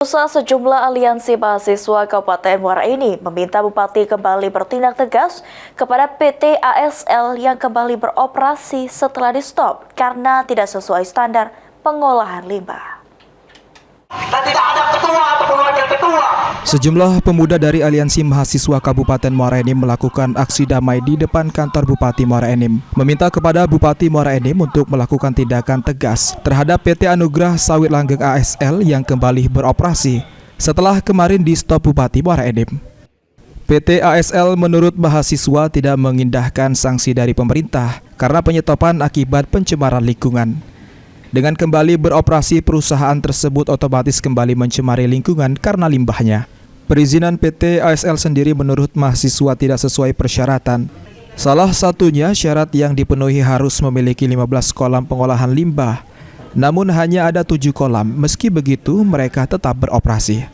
Sejumlah aliansi mahasiswa Kabupaten Muara Enim meminta Bupati kembali bertindak tegas kepada PT ASL yang kembali beroperasi setelah di-stop karena tidak sesuai standar pengolahan limbah. Dan tidak ada ketua ataupun wakil ketua. Sejumlah pemuda dari aliansi mahasiswa Kabupaten Muara Enim melakukan aksi damai di depan kantor Bupati Muara Enim, meminta kepada Bupati Muara Enim untuk melakukan tindakan tegas terhadap PT Anugrah Sawit Langgeng ASL yang kembali beroperasi setelah kemarin di-stop Bupati Muara Enim. PT ASL menurut mahasiswa tidak mengindahkan sanksi dari pemerintah karena penyetopan akibat pencemaran lingkungan. Dengan kembali beroperasi, perusahaan tersebut otomatis kembali mencemari lingkungan karena limbahnya. Perizinan PT ASL sendiri menurut mahasiswa tidak sesuai persyaratan. Salah satunya syarat yang dipenuhi harus memiliki 15 kolam pengolahan limbah. Namun hanya ada 7 kolam, meski begitu mereka tetap beroperasi.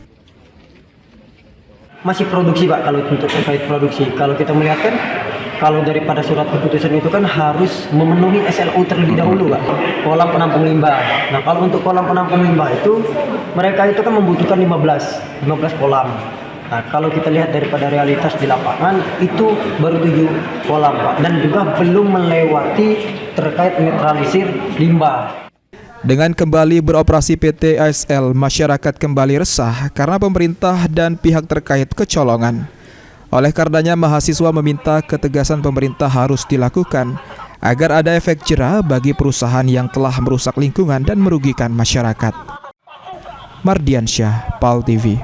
Masih produksi Pak, kalau untuk terkait produksi. Kalau kita melihat kan, kalau daripada surat keputusan itu kan harus memenuhi SLU terlebih dahulu Pak, kolam penampung limbah. Nah kalau untuk kolam penampung limbah itu, mereka itu kan membutuhkan 15 kolam. Nah kalau kita lihat daripada realitas di lapangan, itu baru 7 kolam Pak, dan juga belum melewati terkait netralisir limbah. Dengan kembali beroperasi PT ASL, masyarakat kembali resah karena pemerintah dan pihak terkait kecolongan. Oleh karenanya, mahasiswa meminta ketegasan pemerintah harus dilakukan agar ada efek jera bagi perusahaan yang telah merusak lingkungan dan merugikan masyarakat. Mardiansyah, PAL TV.